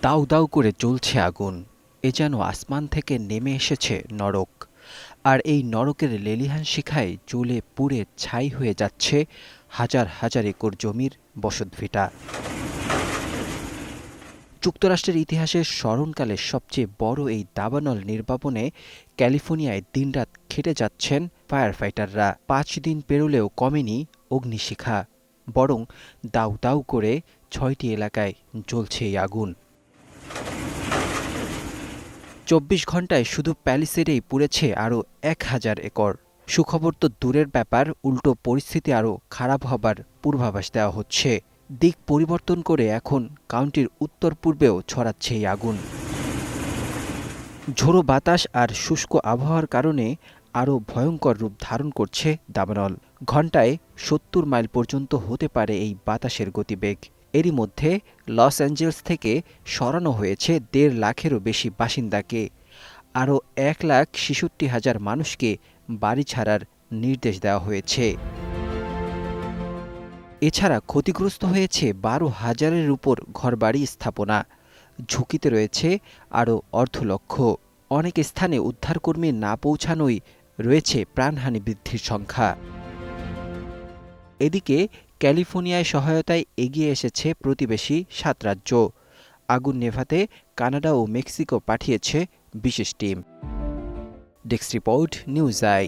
দাউ দাউ করে জ্বলছে আগুন। এ যেন আসমান থেকে নেমে এসেছে নরক। আর এই নরকের লেলিহান শিখায় জ্বলে পুড়ে ছাই হয়ে যাচ্ছে হাজার হাজার একর জমির বসতভিটা। যুক্তরাষ্ট্রের ইতিহাসের স্মরণকালে সবচেয়ে বড় এই দাবানল নির্বাপনে ক্যালিফোর্নিয়ায় দিনরাত খেটে যাচ্ছেন ফায়ার ফাইটাররা। ৫ দিন পেরোলেও কমেনি অগ্নিশিখা, বরং দাউ দাউ করে ৬টি এলাকায় জ্বলছে এই আগুন। ২৪ ঘণ্টায় শুধু প্যালিসেডেই পুড়েছে আরও ১,০০০ একর। সুখবর তো দূরের ব্যাপার, উল্টো পরিস্থিতি আরও খারাপ হবার পূর্বাভাস দেওয়া হচ্ছে। দিক পরিবর্তন করে এখন কাউন্টির উত্তর পূর্বেও ছড়াচ্ছে এই আগুন। ঝোড়ো বাতাস আর শুষ্ক আবহাওয়ার কারণে আরও ভয়ঙ্কর রূপ ধারণ করছে দাবানল। ঘণ্টায় ৭০ মাইল পর্যন্ত হতে পারে এই বাতাসের গতিবেগ। এরই মধ্যে লস অ্যাঞ্জেলস থেকে সরানো হয়েছে ১.৫ লাখেরও বেশি বাসিন্দাকে। আরও ১,৬৬,০০০ মানুষকে বাড়ি ছাড়ার নির্দেশ দেওয়া হয়েছে। এছাড়া ক্ষতিগ্রস্ত হয়েছে ১২,০০০-এর উপর ঘরবাড়ি স্থাপনা। ঝুঁকিতে রয়েছে আরও অর্ধলক্ষ। অনেক স্থানে উদ্ধারকর্মী না পৌঁছানোই রয়েছে প্রাণহানি বৃদ্ধির সংখ্যা। এদিকে ক্যালিফোর্নিয়ায় সহায়তায় এগিয়ে এসেছে প্রতিবেশী ৭ রাজ্য। আগুন নেভাতে কানাডা ও মেক্সিকো পাঠিয়েছে বিশেষ team. Desk report, news I.